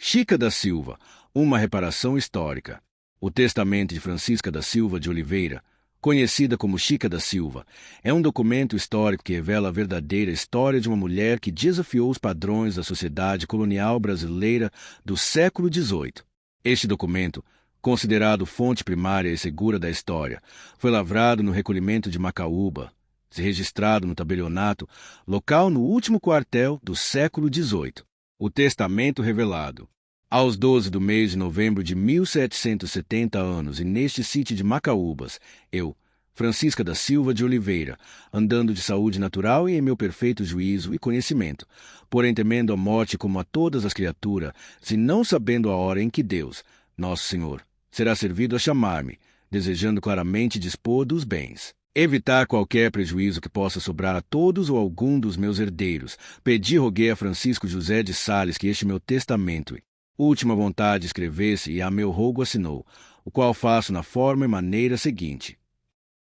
Chica da Silva, uma reparação histórica. O Testamento de Francisca da Silva de Oliveira, conhecida como Chica da Silva, é um documento histórico que revela a verdadeira história de uma mulher que desafiou os padrões da sociedade colonial brasileira do século XVIII. Este documento, considerado fonte primária e segura da história, foi lavrado no recolhimento de Macaúba, registrado no tabelionato, local no último quartel do século XVIII. O Testamento Revelado. Aos 12 do mês de novembro de 1770 anos, e neste sítio de Macaúbas, eu, Francisca da Silva de Oliveira, andando de saúde natural e em meu perfeito juízo e conhecimento, porém temendo a morte como a todas as criaturas, e não sabendo a hora em que Deus, nosso Senhor, será servido a chamar-me, desejando claramente dispor dos bens, evitar qualquer prejuízo que possa sobrar a todos ou algum dos meus herdeiros, pedi e roguei a Francisco José de Sales que este meu testamento última vontade escrevesse e a meu rogo assinou, o qual faço na forma e maneira seguinte.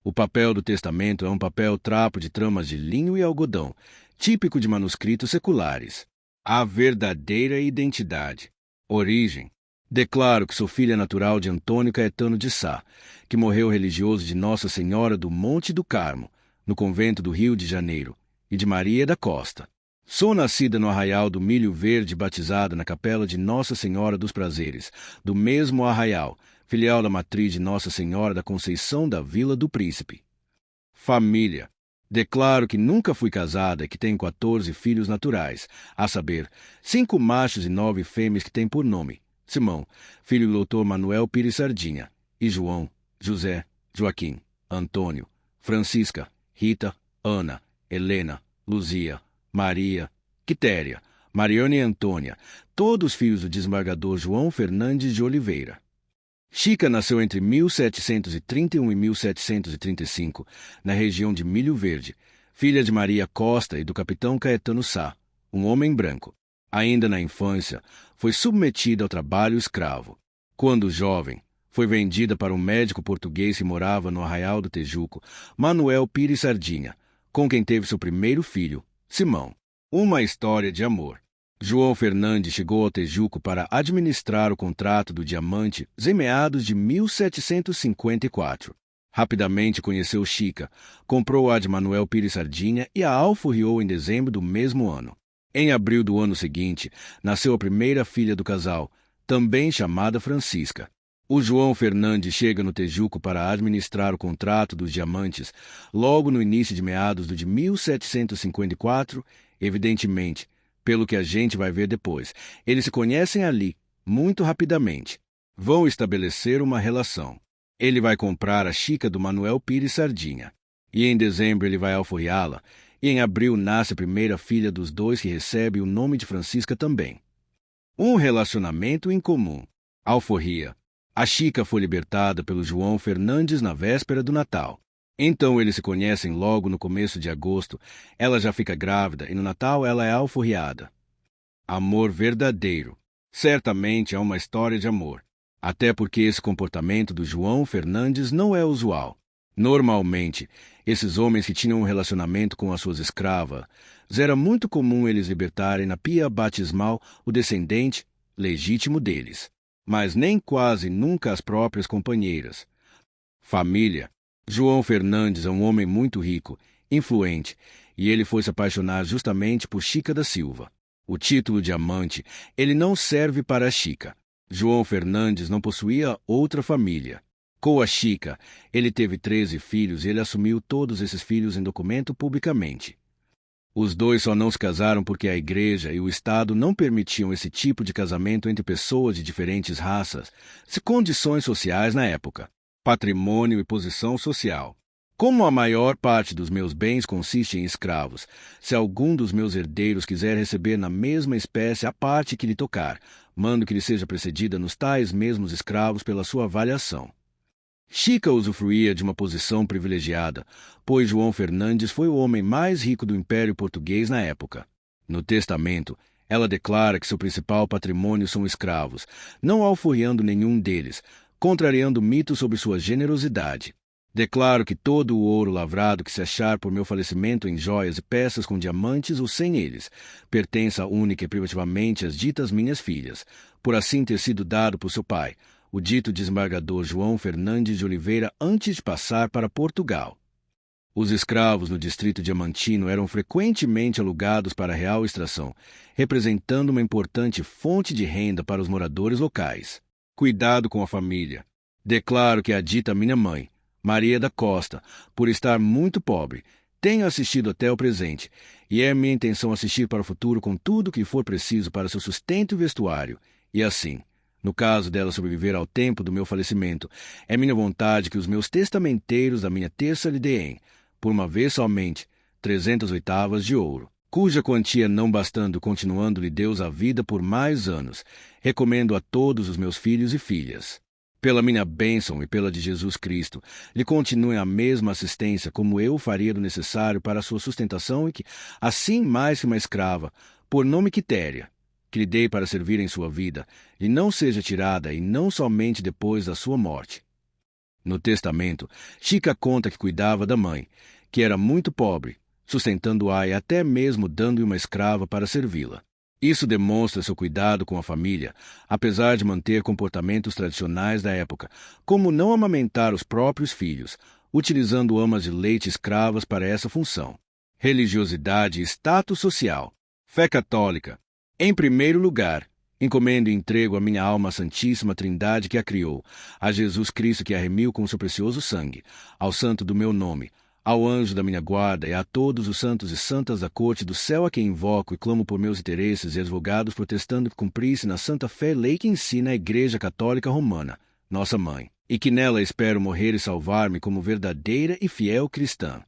O papel do testamento é um papel trapo de tramas de linho e algodão, típico de manuscritos seculares. A verdadeira identidade. Origem. Declaro que sou filha natural de Antônio Caetano de Sá, que morreu religioso de Nossa Senhora do Monte do Carmo, no convento do Rio de Janeiro, e de Maria da Costa. Sou nascida no Arraial do Milho Verde, batizada na capela de Nossa Senhora dos Prazeres, do mesmo arraial, filial da matriz de Nossa Senhora da Conceição da Vila do Príncipe. Família. Declaro que nunca fui casada e que tenho 14 filhos naturais, a saber, 5 machos e 9 fêmeas que têm por nome Simão, filho do Dr. Manuel Pires Sardinha, e João, José, Joaquim, Antônio, Francisca, Rita, Ana, Helena, Luzia, Maria, Quitéria, Mariana e Antônia, todos filhos do desembargador João Fernandes de Oliveira. Chica nasceu entre 1731 e 1735, na região de Milho Verde, filha de Maria Costa e do capitão Caetano Sá, um homem branco. Ainda na infância, foi submetida ao trabalho escravo. Quando jovem, foi vendida para um médico português que morava no Arraial do Tejuco, Manuel Pires Sardinha, com quem teve seu primeiro filho, Simão. Uma história de amor. João Fernandes chegou ao Tejuco para administrar o contrato do diamante em meados de 1754. Rapidamente conheceu Chica, comprou-a de Manuel Pires Sardinha e a alforriou em dezembro do mesmo ano. Em abril do ano seguinte, nasceu a primeira filha do casal, também chamada Francisca. O João Fernandes chega no Tejuco para administrar o contrato dos diamantes logo no início de meados de 1754, evidentemente, pelo que a gente vai ver depois. Eles se conhecem ali, muito rapidamente. Vão estabelecer uma relação. Ele vai comprar a Chica do Manuel Pires Sardinha. E em dezembro ele vai alforriá-la, e em abril nasce a primeira filha dos dois que recebe o nome de Francisca também. Um relacionamento incomum. Alforria. A Chica foi libertada pelo João Fernandes na véspera do Natal. Então eles se conhecem logo no começo de agosto, ela já fica grávida e no Natal ela é alforriada. Amor verdadeiro. Certamente é uma história de amor, até porque esse comportamento do João Fernandes não é usual. Normalmente, esses homens que tinham um relacionamento com as suas escravas, era muito comum eles libertarem na pia batismal o descendente legítimo deles, mas nem quase nunca as próprias companheiras. Família. João Fernandes é um homem muito rico, influente, e ele foi se apaixonar justamente por Chica da Silva. O título de amante, ele não serve para a Chica. João Fernandes não possuía outra família. Com a Chica, ele teve 13 filhos e ele assumiu todos esses filhos em documento publicamente. Os dois só não se casaram porque a igreja e o Estado não permitiam esse tipo de casamento entre pessoas de diferentes raças e condições sociais na época. Patrimônio e posição social. Como a maior parte dos meus bens consiste em escravos, se algum dos meus herdeiros quiser receber na mesma espécie a parte que lhe tocar, mando que lhe seja precedida nos tais mesmos escravos pela sua avaliação. Chica usufruía de uma posição privilegiada, pois João Fernandes foi o homem mais rico do Império Português na época. No testamento, ela declara que seu principal patrimônio são escravos, não alforriando nenhum deles, contrariando o mito sobre sua generosidade. Declaro que todo o ouro lavrado que se achar por meu falecimento em joias e peças com diamantes ou sem eles, pertença única e privativamente às ditas minhas filhas, por assim ter sido dado por seu pai, o dito desembargador João Fernandes de Oliveira, antes de passar para Portugal. Os escravos no distrito diamantino eram frequentemente alugados para real extração, representando uma importante fonte de renda para os moradores locais. Cuidado com a família. Declaro que a dita minha mãe, Maria da Costa, por estar muito pobre, tenho assistido até o presente, e é minha intenção assistir para o futuro com tudo o que for preciso para seu sustento e vestuário, e assim, no caso dela sobreviver ao tempo do meu falecimento, é minha vontade que os meus testamenteiros da minha terça lhe deem, por uma vez somente, 300 oitavas de ouro, cuja quantia não bastando continuando-lhe Deus a vida por mais anos, recomendo a todos os meus filhos e filhas. Pela minha bênção e pela de Jesus Cristo, lhe continuem a mesma assistência como eu faria do necessário para a sua sustentação e que, assim mais que uma escrava, por nome Quitéria, que lhe dei para servir em sua vida, lhe não seja tirada e não somente depois da sua morte. No testamento, Chica conta que cuidava da mãe, que era muito pobre, sustentando-a e até mesmo dando-lhe uma escrava para servi-la. Isso demonstra seu cuidado com a família, apesar de manter comportamentos tradicionais da época, como não amamentar os próprios filhos, utilizando amas de leite escravas para essa função. Religiosidade e status social. Fé católica. Em primeiro lugar, encomendo e entrego a minha alma à Santíssima Trindade que a criou, a Jesus Cristo que a remiu com seu precioso sangue, ao santo do meu nome, ao anjo da minha guarda e a todos os santos e santas da corte do céu a quem invoco e clamo por meus interesses e advogados protestando que cumprisse na santa fé lei que ensina a Igreja Católica Romana, nossa mãe, e que nela espero morrer e salvar-me como verdadeira e fiel cristã.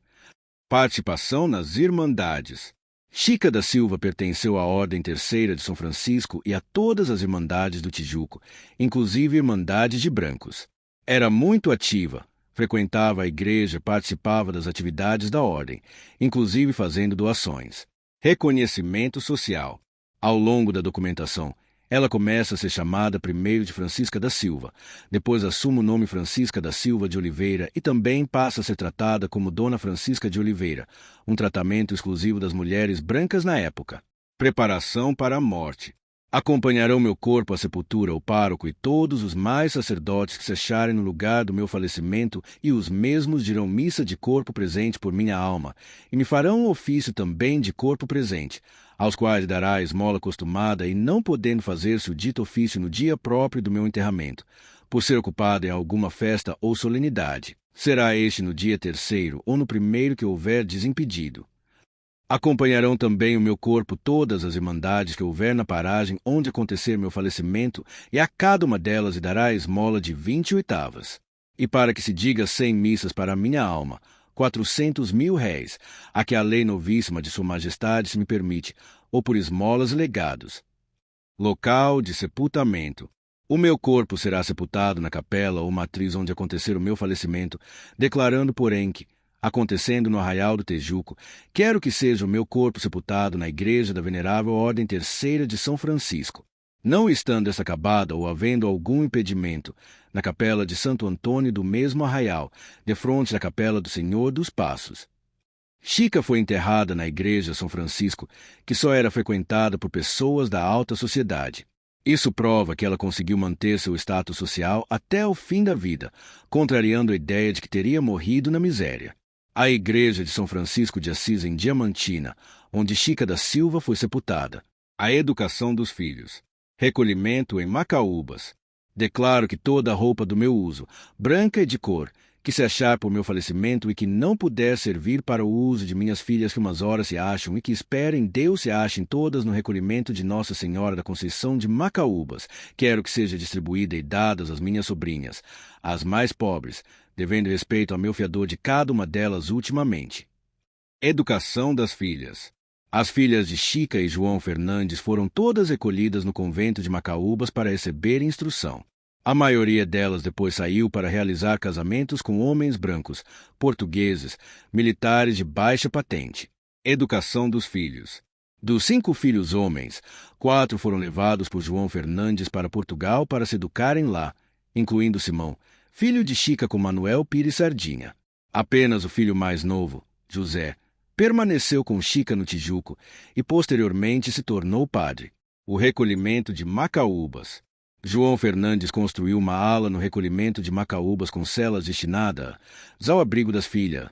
Participação nas Irmandades. Chica da Silva pertenceu à Ordem Terceira de São Francisco e a todas as Irmandades do Tijuco, inclusive Irmandade de Brancos. Era muito ativa. Frequentava a igreja e participava das atividades da ordem, inclusive fazendo doações. Reconhecimento social. Ao longo da documentação, ela começa a ser chamada primeiro de Francisca da Silva, depois assume o nome Francisca da Silva de Oliveira e também passa a ser tratada como Dona Francisca de Oliveira, um tratamento exclusivo das mulheres brancas na época. Preparação para a morte. Acompanharão meu corpo à sepultura o pároco e todos os mais sacerdotes que se acharem no lugar do meu falecimento, e os mesmos dirão missa de corpo presente por minha alma, e me farão um ofício também de corpo presente, aos quais dará a esmola costumada e não podendo fazer-se o dito ofício no dia próprio do meu enterramento, por ser ocupado em alguma festa ou solenidade. Será este no dia terceiro ou no primeiro que houver desimpedido. Acompanharão também o meu corpo todas as irmandades que houver na paragem onde acontecer meu falecimento, e a cada uma delas lhe dará a esmola de 20 oitavas. E para que se diga 100 missas para a minha alma, 400.000 réis, a que a lei novíssima de Sua Majestade se me permite, ou por esmolas e legados. Local de sepultamento. O meu corpo será sepultado na capela ou matriz onde acontecer o meu falecimento, declarando, porém, que, acontecendo no Arraial do Tejuco, quero que seja o meu corpo sepultado na igreja da Venerável Ordem Terceira de São Francisco. Não estando essa acabada ou havendo algum impedimento, na capela de Santo Antônio do mesmo arraial, defronte da capela do Senhor dos Passos. Chica foi enterrada na igreja São Francisco, que só era frequentada por pessoas da alta sociedade. Isso prova que ela conseguiu manter seu status social até o fim da vida, contrariando a ideia de que teria morrido na miséria. A igreja de São Francisco de Assis em Diamantina, onde Chica da Silva foi sepultada. A educação dos filhos. Recolhimento em Macaúbas. Declaro que toda a roupa do meu uso, branca e de cor, que se achar por meu falecimento e que não puder servir para o uso de minhas filhas que umas horas se acham e que esperem Deus se achem todas no recolhimento de Nossa Senhora da Conceição de Macaúbas, quero que seja distribuída e dadas às minhas sobrinhas, as mais pobres, devendo respeito ao meu fiador de cada uma delas ultimamente. Educação das filhas. As filhas de Chica e João Fernandes foram todas recolhidas no convento de Macaúbas para receberem instrução. A maioria delas depois saiu para realizar casamentos com homens brancos, portugueses, militares de baixa patente. Educação dos filhos. Dos 5 filhos homens, 4 foram levados por João Fernandes para Portugal para se educarem lá, incluindo Simão, filho de Chica com Manuel Pires Sardinha. Apenas o filho mais novo, José, permaneceu com Chica no Tijuco e posteriormente se tornou padre. O recolhimento de Macaúbas. João Fernandes construiu uma ala no recolhimento de Macaúbas com celas destinadas ao abrigo das filhas,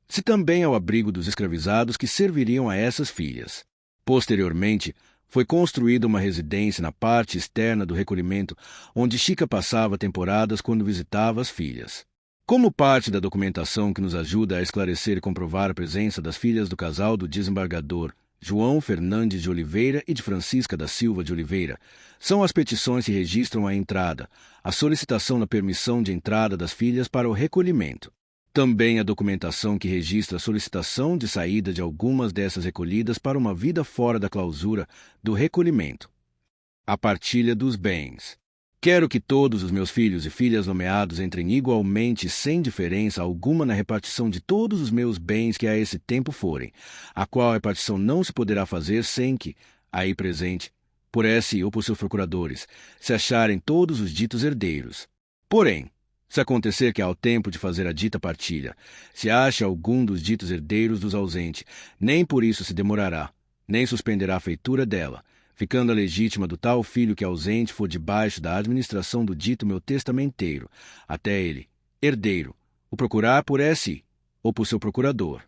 se também ao abrigo dos escravizados que serviriam a essas filhas. Posteriormente, foi construída uma residência na parte externa do recolhimento, onde Chica passava temporadas quando visitava as filhas. Como parte da documentação que nos ajuda a esclarecer e comprovar a presença das filhas do casal do desembargador João Fernandes de Oliveira e de Francisca da Silva de Oliveira, são as petições que registram a entrada, a solicitação da permissão de entrada das filhas para o recolhimento. Também a documentação que registra a solicitação de saída de algumas dessas recolhidas para uma vida fora da clausura do recolhimento. A partilha dos bens. Quero que todos os meus filhos e filhas nomeados entrem igualmente sem diferença alguma na repartição de todos os meus bens que a esse tempo forem, a qual repartição não se poderá fazer sem que, aí presente, por esse ou por seus procuradores, se acharem todos os ditos herdeiros. Porém, se acontecer que ao tempo de fazer a dita partilha, se ache algum dos ditos herdeiros dos ausentes, nem por isso se demorará, nem suspenderá a feitura dela, ficando a legítima do tal filho que ausente for debaixo da administração do dito meu testamenteiro, até ele, herdeiro, o procurar por esse ou por seu procurador.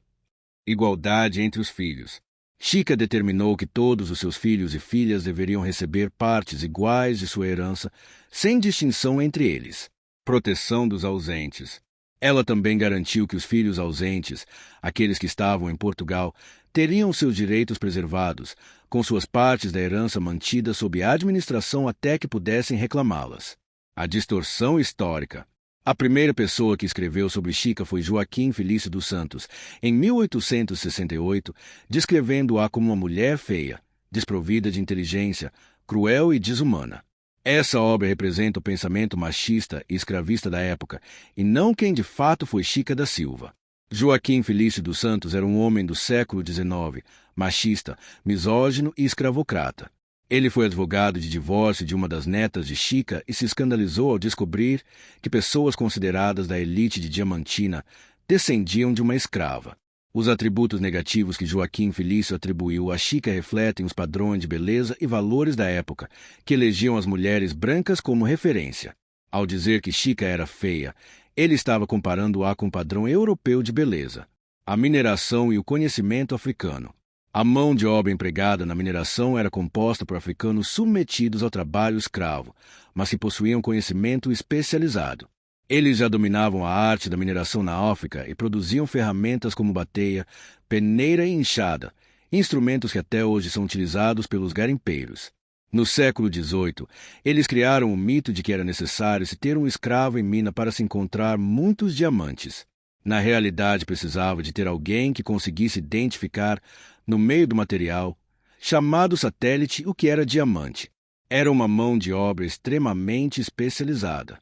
Igualdade entre os filhos. Chica determinou que todos os seus filhos e filhas deveriam receber partes iguais de sua herança, sem distinção entre eles. Proteção dos ausentes. Ela também garantiu que os filhos ausentes, aqueles que estavam em Portugal, teriam seus direitos preservados, com suas partes da herança mantidas sob a administração até que pudessem reclamá-las. A distorção histórica. A primeira pessoa que escreveu sobre Chica foi Joaquim Felício dos Santos, em 1868, descrevendo-a como uma mulher feia, desprovida de inteligência, cruel e desumana. Essa obra representa o pensamento machista e escravista da época, e não quem de fato foi Chica da Silva. Joaquim Felício dos Santos era um homem do século XIX, machista, misógino e escravocrata. Ele foi advogado de divórcio de uma das netas de Chica e se escandalizou ao descobrir que pessoas consideradas da elite de Diamantina descendiam de uma escrava. Os atributos negativos que Joaquim Felício atribuiu a Chica refletem os padrões de beleza e valores da época, que elegiam as mulheres brancas como referência. Ao dizer que Chica era feia, ele estava comparando-a com o padrão europeu de beleza. A mineração e o conhecimento africano. A mão de obra empregada na mineração era composta por africanos submetidos ao trabalho escravo, mas que possuíam conhecimento especializado. Eles já dominavam a arte da mineração na África e produziam ferramentas como bateia, peneira e enxada, instrumentos que até hoje são utilizados pelos garimpeiros. No século XVIII, eles criaram o mito de que era necessário se ter um escravo em mina para se encontrar muitos diamantes. Na realidade, precisava de ter alguém que conseguisse identificar, no meio do material, chamado satélite, o que era diamante. Era uma mão de obra extremamente especializada.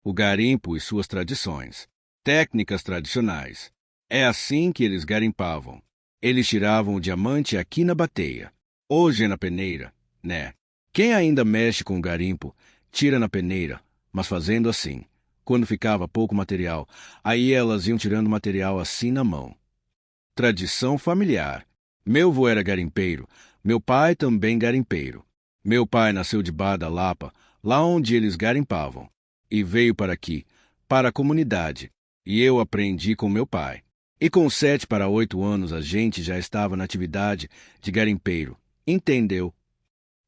O garimpo e suas tradições. Técnicas tradicionais. É assim que eles garimpavam. Eles tiravam o diamante aqui na bateia. Hoje é na peneira, né? Quem ainda mexe com o garimpo, tira na peneira, mas fazendo assim. Quando ficava pouco material, aí elas iam tirando material assim na mão. Tradição familiar. Meu avô era garimpeiro, meu pai também garimpeiro. Meu pai nasceu de Bar da Lapa, lá onde eles garimpavam, e veio para aqui, para a comunidade, e eu aprendi com meu pai. E com 7 para 8 anos a gente já estava na atividade de garimpeiro, entendeu?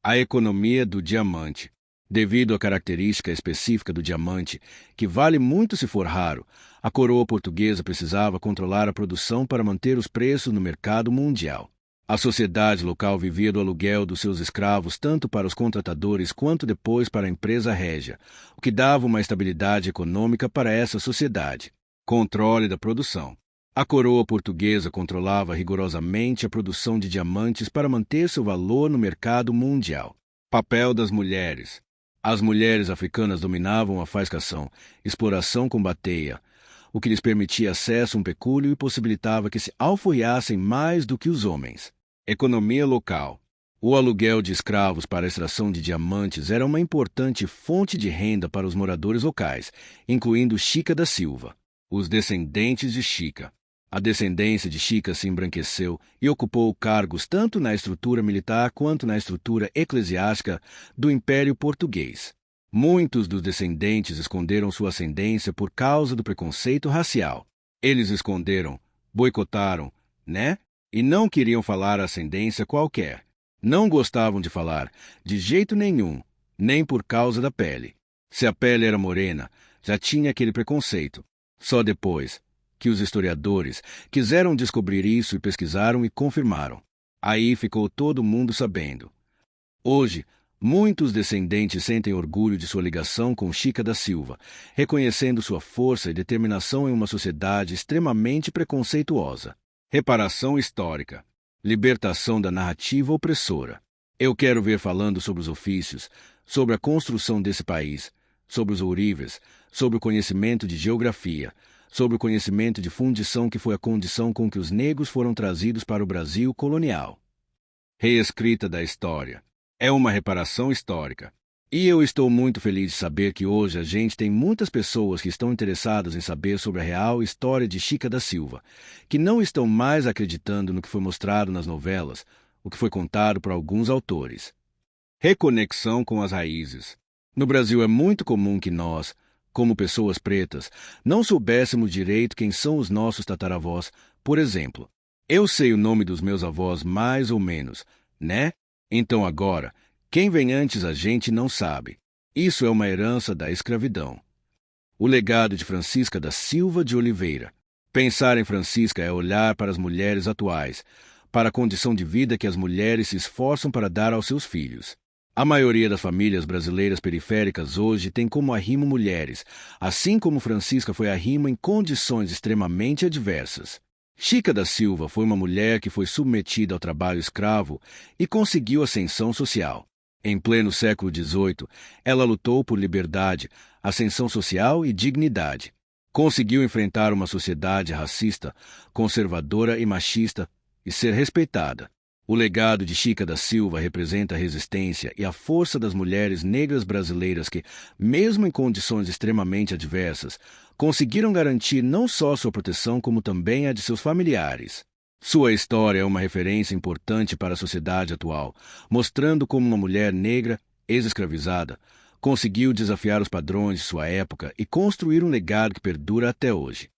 A economia do diamante. Devido à característica específica do diamante, que vale muito se for raro, a coroa portuguesa precisava controlar a produção para manter os preços no mercado mundial. A sociedade local vivia do aluguel dos seus escravos tanto para os contratadores quanto depois para a empresa régia, o que dava uma estabilidade econômica para essa sociedade. Controle da produção. A coroa portuguesa controlava rigorosamente a produção de diamantes para manter seu valor no mercado mundial. Papel das mulheres. As mulheres africanas dominavam a faiscação, exploração com bateia, o que lhes permitia acesso a um pecúlio e possibilitava que se alforriassem mais do que os homens. Economia local. O aluguel de escravos para a extração de diamantes era uma importante fonte de renda para os moradores locais, incluindo Chica da Silva. Os descendentes de Chica. A descendência de Chica se embranqueceu e ocupou cargos tanto na estrutura militar quanto na estrutura eclesiástica do Império Português. Muitos dos descendentes esconderam sua ascendência por causa do preconceito racial. Eles esconderam, boicotaram, né? E não queriam falar ascendência qualquer. Não gostavam de falar, de jeito nenhum, nem por causa da pele. Se a pele era morena, já tinha aquele preconceito. Só depois que os historiadores quiseram descobrir isso e pesquisaram e confirmaram. Aí ficou todo mundo sabendo. Hoje, muitos descendentes sentem orgulho de sua ligação com Chica da Silva, reconhecendo sua força e determinação em uma sociedade extremamente preconceituosa. Reparação histórica. Libertação da narrativa opressora. Eu quero ver falando sobre os ofícios, sobre a construção desse país, sobre os ourives, sobre o conhecimento de geografia, sobre o conhecimento de fundição que foi a condição com que os negros foram trazidos para o Brasil colonial. Reescrita da história. É uma reparação histórica. E eu estou muito feliz de saber que hoje a gente tem muitas pessoas que estão interessadas em saber sobre a real história de Chica da Silva, que não estão mais acreditando no que foi mostrado nas novelas, o que foi contado por alguns autores. Reconexão com as raízes. No Brasil é muito comum que nós, como pessoas pretas, não soubéssemos direito quem são os nossos tataravós. Por exemplo, eu sei o nome dos meus avós mais ou menos, né? Então agora, quem vem antes a gente não sabe. Isso é uma herança da escravidão. O legado de Francisca da Silva de Oliveira. Pensar em Francisca é olhar para as mulheres atuais, para a condição de vida que as mulheres se esforçam para dar aos seus filhos. A maioria das famílias brasileiras periféricas hoje tem como arrimo mulheres, assim como Francisca foi arrimo em condições extremamente adversas. Chica da Silva foi uma mulher que foi submetida ao trabalho escravo e conseguiu ascensão social. Em pleno século XVIII, ela lutou por liberdade, ascensão social e dignidade. Conseguiu enfrentar uma sociedade racista, conservadora e machista e ser respeitada. O legado de Chica da Silva representa a resistência e a força das mulheres negras brasileiras que, mesmo em condições extremamente adversas, conseguiram garantir não só sua proteção como também a de seus familiares. Sua história é uma referência importante para a sociedade atual, mostrando como uma mulher negra, ex-escravizada, conseguiu desafiar os padrões de sua época e construir um legado que perdura até hoje.